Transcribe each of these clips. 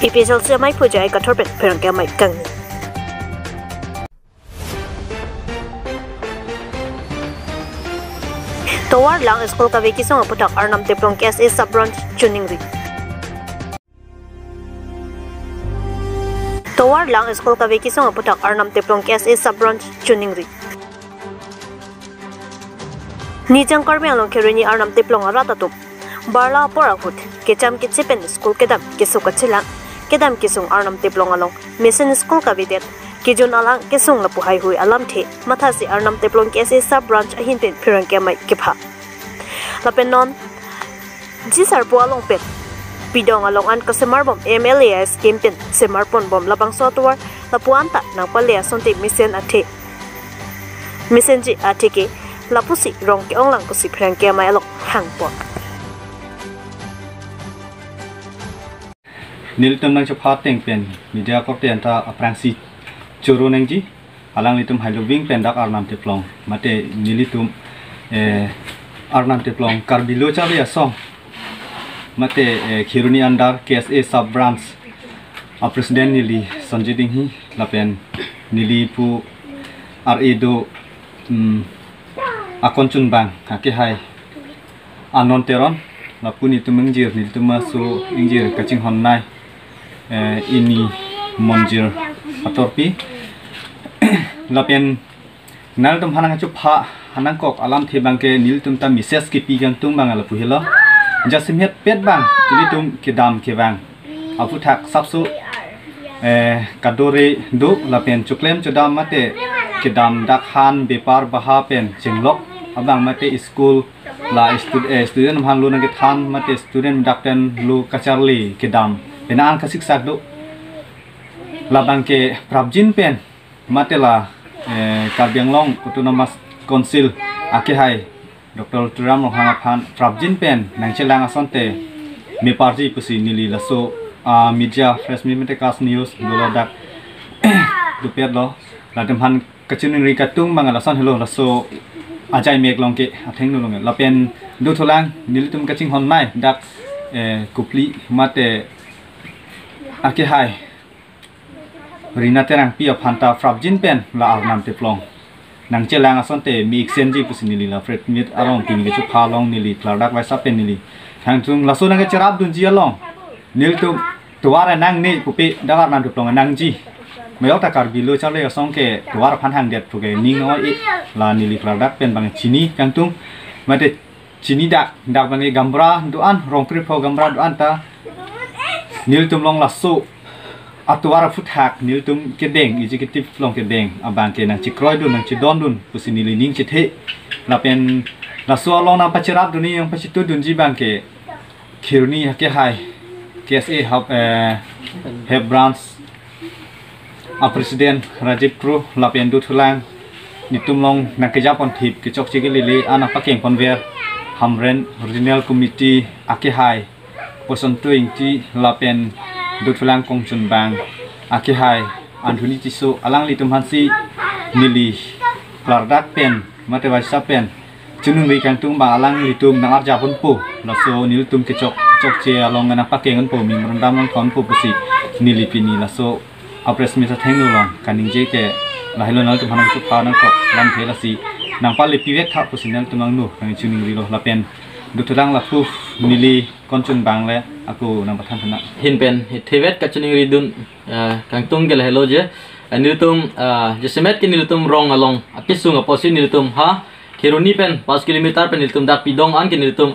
Episode sa may puja ay katorpet perang kaya may kang. Tawar lang school ka viki song aputak arnam teplong KSA sub-branch Chuningri. Tawar lang school ka viki song aputak arnam teplong KSA sub-branch Chuningri. Nijang karmi along kerini arnam teplong aratatum. Barla porakut kecham kichipen school kedam kisukachila kedam kisung arnam teplong along mission school ka videt kijun alang kisung lapu hai hui alam the mathasi arnam teplong KSA sub-branch ahin pen phirang ke mai kipha lapen non jisar pu along pen pidong along an customer bom MLAS campaign semarpon bom labang software lapuanta nang palya sonte mission athe mission ji atike lapusi rong ke onglang kusi phirang ke mai along hangpon Nilitum nang cepat teng pen media korten ta aprangsi curu nang ji alang litum haloving pendak arnam teplong mate nilitum arnam teplong karbilo chabe asong mate khiruni andar KSA sub branch president nili Sanjay Dinghi lapen nili pu RA do akonchun bang ake hai anon teron lapuni tumengjir nilitum masu ingjir kaching honnai ini monjir atorpi lapen nal tum hanang chu pha hanang kok alam the bangke nil tum ta mises ki pi gang tum bang ala puhilo jasim het pet bang tili tum ke dam ke bang apu thak sapsu kadore do lapen chuklem chodam mate ke dam dak han bepar baha pen chinglok abang mate school la student han lu nang ke than mate student dakten lu kacharli ke dam penang kasik sakdo labang ke prabjin pen matela Karbiang Long Autonomous Council ake hai Dr. Turam Rohangaphan prabjin pen nang chelang asonte me parji pusi nili laso media fresh metekas news dolodak dupiat lo ladem han kachuning rikatung mangalasan hello laso ajai mek long ke atheng no long lapen du tholang nilitum kaching hon mai dak kupli mate ake hai Rina terang pia phanta frabjin pen la arnam teplong nang chelang asonte mi exenji pusinili la fret mit arong pin ge chu phalong nili kladak waisa pen nili thangchung laso nang ge charap dun ji along nil tu tuwara nang ni pupi dagar nan teplong nang ji mayok ta kar bilo chale asong ke tuwar phan hang det puge ning oi la nili kladak pen bang chini kangtung mate chini dak bang gambra duan rong pri pho gambra duan ta nil tum long laso atuara futhak nil tum kedeng executive long kedeng abang ke nang chikroi dun nang chidon dun pusini lining chithe lapen laso long na pachirat duni yang pachitu dun ji bang ke khiruni ke hai KSA have branch president Rajiv Kru lapen du thulang nitum long nang ke japon thip ke chok chigi lili ana pakeng konver hamren regional committee ake hai poson tuing ti lapen dutfulang kongchun bang ake hai anthuni tisu alang litum hansi nili lardak pen mate waisa pen chunung ri kang tung ba alang litum nangar japon pu laso nilitum ke chok che along na pakengan pu ming randam long thon pu pusi nili pini laso apres mi sa thengnu long kaning je ke lahilo nal tum hanang chu pha nang ko lam thela si nang pa le piwek tha pusinal tumang nu kang chunung ri lo lapen dutulang lapu nili konchun bang le aku nang pathan thana hin pen thevet kachuning ridun kangtung gel hello je nilitum jesemet ki nilitum rong along apisung aposin nilitum ha khiruni pen 5 km pen nilitum dak pidong an ki nilitum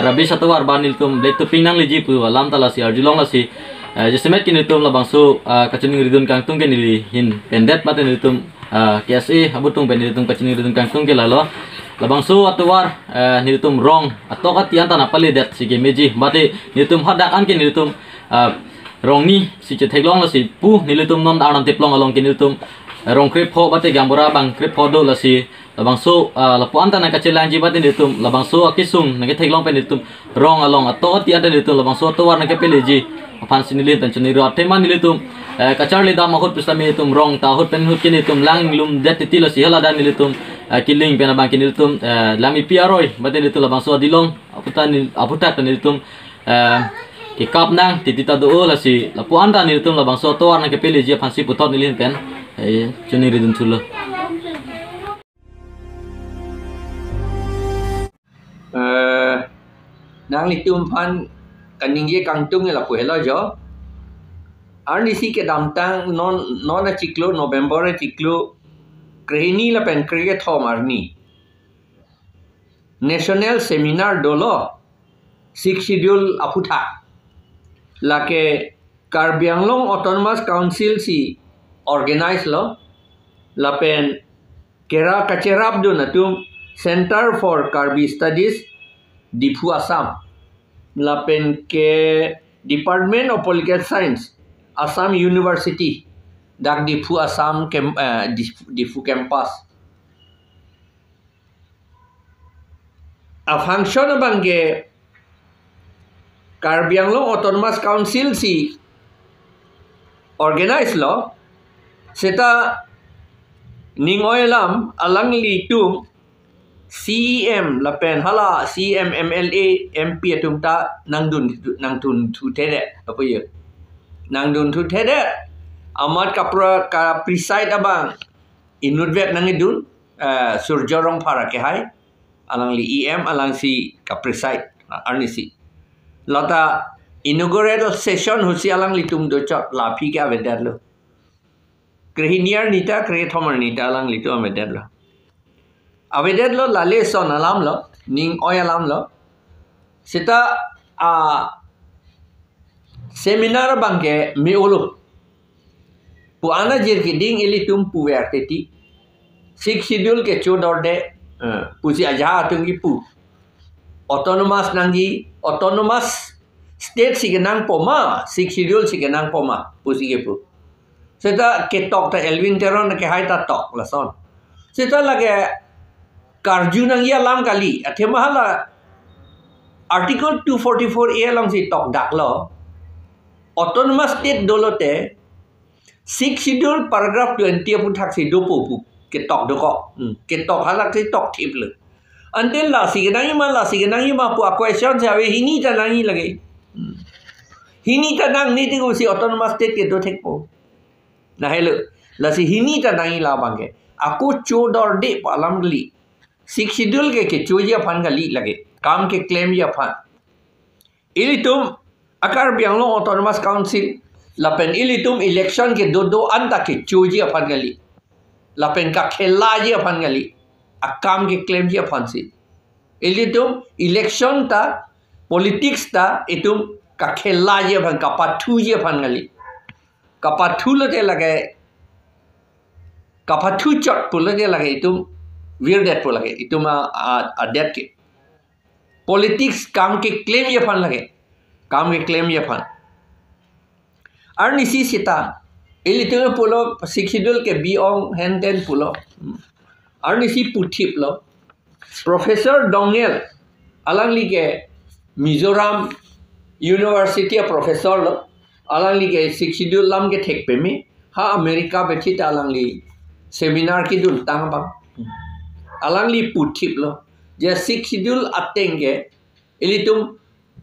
rabi satwar ban nilitum letu pinang liji pu alam talasi arjulong lasi jesemet ki nilitum labangsu kachuning ridun kangtung ke nili hin pendet mat nilitum KSA habutung pen nilitum kachuning ridun kangtung ke lalo labangsu atwar nilitum rong atokat tianta na pali det sige meji mate nilitum hadak an ke nilitum rong ni si che thailong la si pu nilitum non arnam teplong along ke nilitum rong krep pho bate gambora bang krep pho do la si labangsu lapu anta na kachelang ji bate nilitum labangsu akisung na ke thailong pe nilitum rong along atokat tianta nilitum labangsu atwar na ke peleji aphan sinili tan chuni ro tema nilitum kacharli da mahut pisami nilitum rong ta hut pen hut ke nilitum lang lum det ti la si hala da nilitum kiling pena bang nilitum lami piaroi bate nilitum labangsu adilong aputat nilitum ki kap nang titita do la si la puan ta ni tum la bang so to na ke peli je phansi putot ni lin pen ai chuni ridun thulo nang litum phan kaning ye kangtung la pu helo jo arni si ke dam tang non na chiklo November na chiklo krehini la pen kriye thom arni national seminar dolo 6 schedule aputha la ke Karbi Anglong Autonomous Council si organize lo la pen kera kacherap do na tum Center for Karbi Studies Difu Assam la pen ke Department of Political Science Assam University dak Difu Assam Difu campus a function bangge Karbi Anglong Autonomous Council si organize lo seta ningoylam alang li tum CEM la pen hala CEM MLA MP tumta nangdun tu tede apa ye nangdun tu tede amat ka preside abang inudvet nangidun surjorong para ke hai alang li EM alang si ka preside arnisi lata inaugural session husi alang li tum do chot la phi ka vedar lo krehiniar nita krethomar nita alang li tu vedar lo avedar lo lale son alam lo ning oy alam lo sita seminar bangke meulu pu ana jir ki ding ili tum pu verteti 6 schedule ke chodorde pu si aja tungi pu autonomous nangi autonomous state si genang poma 6 schedule si genang poma pu si ke pu sita ke tok ta Elvin Teron ke hai ta tok la son sita lage Karju nang ya lam kali athema hala article 244A long si tok dak lo autonomous state dolote 6 schedule paragraph 20 pun thak si do pu ke tok do ko ke tok hala si tok thip le until la si genang ma pu question se ave hini ta nang lage hini ta nang ni ti si autonomous state ke do thek po na helo la si hini ta nang la bangke aku chodor de palam gli 6 schedule ke choji afan gali lage काम के claim ya fan ilitum akar Anglong Autonomous Council lapen ilitum election ke do anta ke choji afan gali lapen ka khela ji afan gali akam ke claim ji afan si ilitum election ta politics ta itum ka khela ji afan ka pathu ji afan gali ka pathu lo te lage ka pathu chot pula te lage itum weird that pula lage itum a that ke politics काम के claim ये फन लगे काम के claim ये फन और निसी सीता इलितुम पुलो शिक्षिदुल के बियोंग हैंडेन पुलो और निसी पुथिप लो प्रोफेसर डोंगेल अलंगली के मिजोरम यूनिवर्सिटी प्रोफेसर लो अलंगली के शिक्षिदुल लम के ठेक पे में हाँ अमेरिका बैठी ता अलंगली सेमिनार की दुल तांग बंग अलंगली पुथिप लो जे 6 schedule atenge ilitum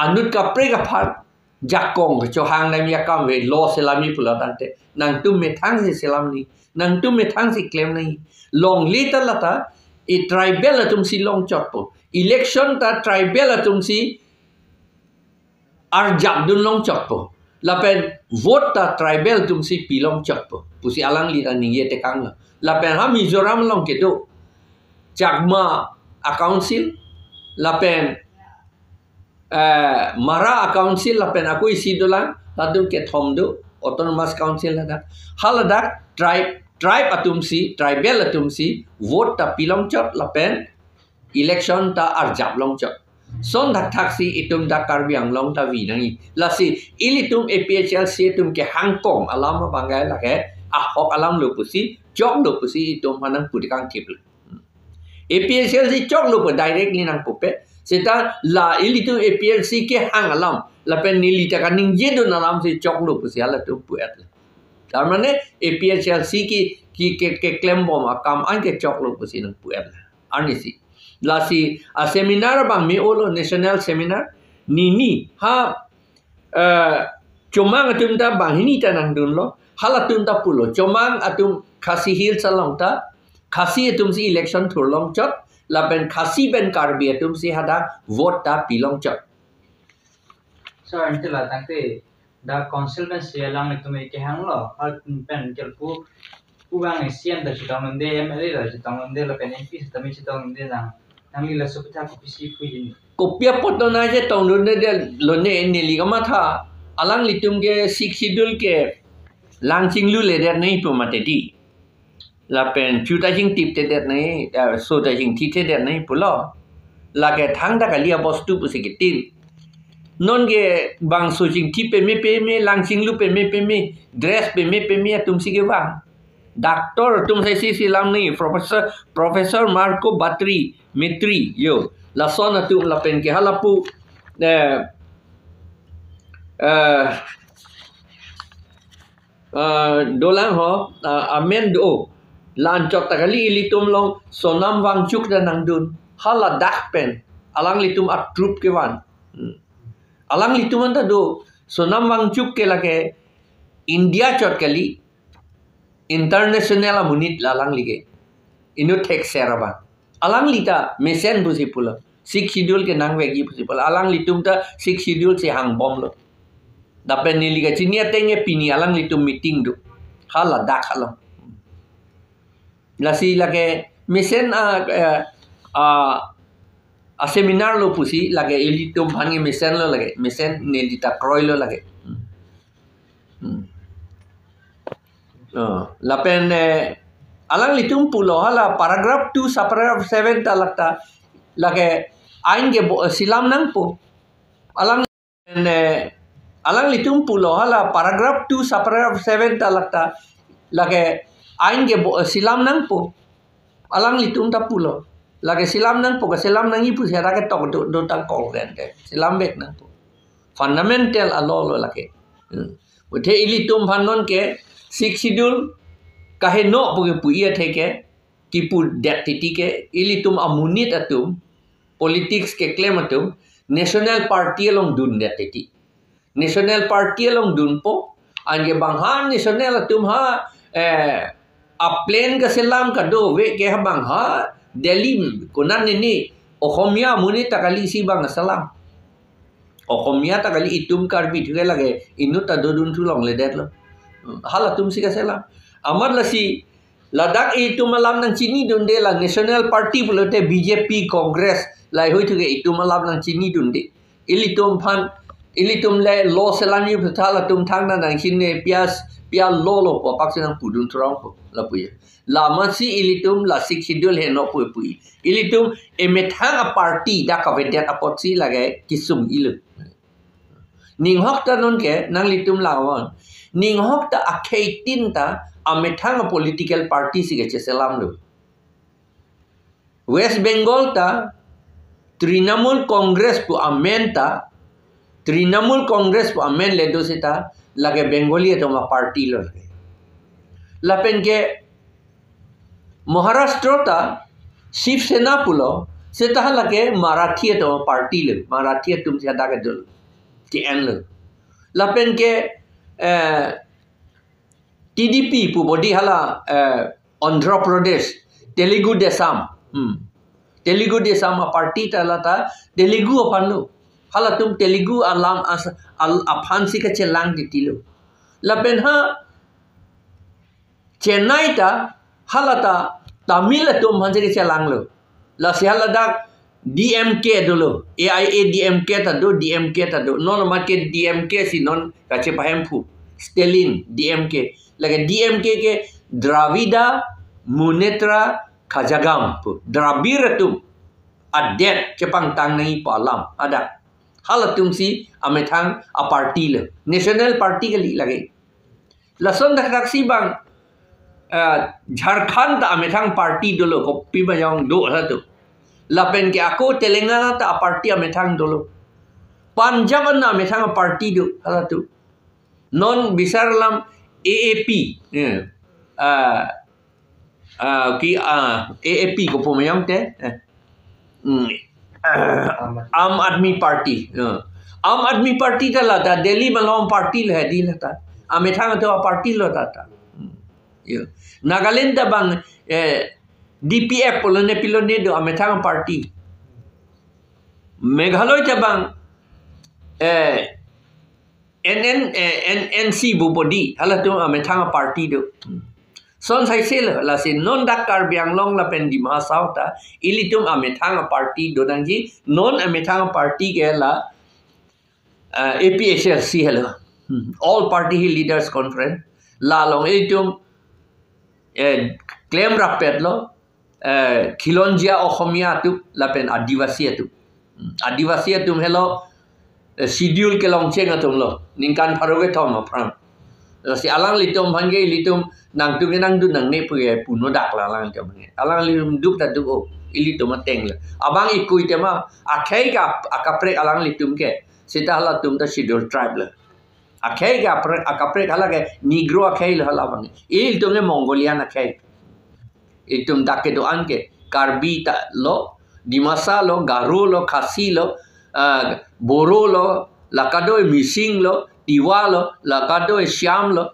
anut ka pre ka phar jakong cho hang na ya kam we lo selami pula tante nang tum me thang si selam ni nang tum me thang si claim ni long little lata e tribal tum si long chot po election ta tribal tum si ar jab dun long chot po la pen vote ta tribal tum si pilong chot po pusi alang li ta ni ye te kang la pen ha mizoram long ke do chakma a council lapen mara a council lapen aku isi dolang ladu ke thomdo autonomous council lada haladak tribe atumsi tribal atumsi vote ta pilong chot lapen election ta arjab long chot son dak taksi itum dak Karbi Anglong ta wi nangi lasi ilitum APHLC tum ke hangkong alam bangai lage a hok alam lo pusi jok lo pusi itum hanang putikang tipl APLC chok lo directly nang pupe seta la ilitu APLC ke hang alam la pen nili ta kaning jedo nalam se chok lo pusi ala tu puet tar mane APLC ki claim bom akam an ke chok lo pusi nang puet anisi la si a seminar bang me olo national seminar ni ha comang atum ta bang hini ta nang dun lo halatum ta pulo comang atum khasi hil salong ta khasi atum si election thur long chot la ben khasi ben karbi atum si hada vote ta pilong chot so until I think the consultancy along with me ke hang lo har pen kel pu bang sian da chitang de mle da chitang de la pen fi tami chitang de nang li la supita ko pisi ku yin kopia potona je tong dun de lo ne ne li ma tha alang litum ke siksidul ke langching lu le der nei pu mate di la pen chuta jing tip te der nei so ta jing thi te der nei pu lo la ke thang da ka lia bostu pu se ke tin non ge bang so jing tip pe me langching lu pe me dress pe me tum si ge bang doctor tum sai si lam nei professor Marco Batri Mitri yo la son tu la pen ke halapu dolang ho amen do lan chok takali litum long sonam wangchuk dan nangdun hala dak pen alang litum at trup ke wan alang litum anta do sonam wangchuk ke lage India chot kali international munit lalang lige inu tek seraba alang lita mesen busi pula sik schedule ke nang wegi busi pula alang litum ta sik schedule se hang bom lo dapat ni liga cinia tenge pini alang litum meeting do hala dak halam lasi lage mesen a seminar lo pusi lage elitum bhangi mesen lo lage mesen nelita kroy lo lage lapen alang litum pulo hala paragraph 2 paragraph 7 talakta lage ain ge silam nang po alang alang litum pulo hala paragraph 2 paragraph 7 talakta lage ain ge silam nang po alang litum ta pulo lage silam nang po silam nang ipu sera ke tok do ta kol rente silam bek nang po fundamental alolo lage uthe ilitum phanon ke sik schedule kahe no puge puia theke kipu deputy ke ilitum amunit atum politics ke claim atum national party along dun deputy national party along dun po ange banghan national atum ha a plane ka selam ka do we ke bang ha delhi kunan ni ohomia munit takali si bang salam ohomia takali itum karbi thge lage inu ta dodun tulong le det lo hala tum si ka selam amar lasi ladak itu malam nang chini dunde la national party bulote BJP congress lai hoi thuge itu malam nang chini dunde ilitum phan ilitum le lo selam yu phthala tum thang nang chinne pia lo po pak sinang pudun trong po la puya la masi ilitum la sik schedule he no pu ilitum emethang a party da ka vedet apotsi lage kisum ilu ning hok ta non ke nang litum lawan ning hok ta akheitin ta amethang political party si geche selam lo West Bengal ta Trinamool Congress pu amenta Trinamool Congress pu amen le do sita lage Bengali to ma party lo lapen ke Maharashtra ta Shiv Sena pulo seta lage Marathi to party lo Marathi tum se da ke dul ki en lo lapen ke TDP pu body hala Andhra Pradesh Telugu Desam Telugu Desam party talata Telugu apanu hala tum Telugu alam al aphansi ka chelang ditilo lapen ha Chennai ta halata Tamil tum hanse ka chelang lo la si halada DMK dulu AIA DMK ta do non market DMK si non ka che pahempu Stalin DMK lagi DMK ke Dravida Munetra Kajagam Dravida tu adet cepang tang nai palam ada halatum si amethang a party le national party ke lagi lason dak taksi bang Jharkhand ta amethang party dulu kopi bayang do la tu lapen ke aku Telangana ta party amethang dulu Punjab na amethang party do hala tu non bisarlam AAP AAP ko pumayang te Aam Admi Party आम आदमी party ta la ta Delhi malong party le di la ta ame thang to party lo ta ta yo Nagaland ta bang DPF polone pilone do ame thang party Meghalaya ta bang NNC bubodi hala tu ame thang party do son sai sel la se non dakar biang long la pen di ma sao ta ilitum ame thang party do dang ji non ame thang party ke la APHLC hello all party leaders conference la long ilitum claim rapet lo khilonjia okhomia tu la pen adivasi tu hello schedule ke long cheng atum lo ningkan pharoge thom phram si alang litum bhange litum nang tu nang du nang ne pu puno dak la lang te bhange alang litum duk ta duk o ilitum ateng le abang ikui te ma akhai ka akapre alang litum ke sita hala tum ta schedule tribe le akhai ka akapre hala ke negro akhai le hala bang ilitum ne mongolian akhai itum dak ke do an ke karbi ta lo dimasa lo garu lo khasi lo boro lo lakado mising lo tiwa lo lakado syam lo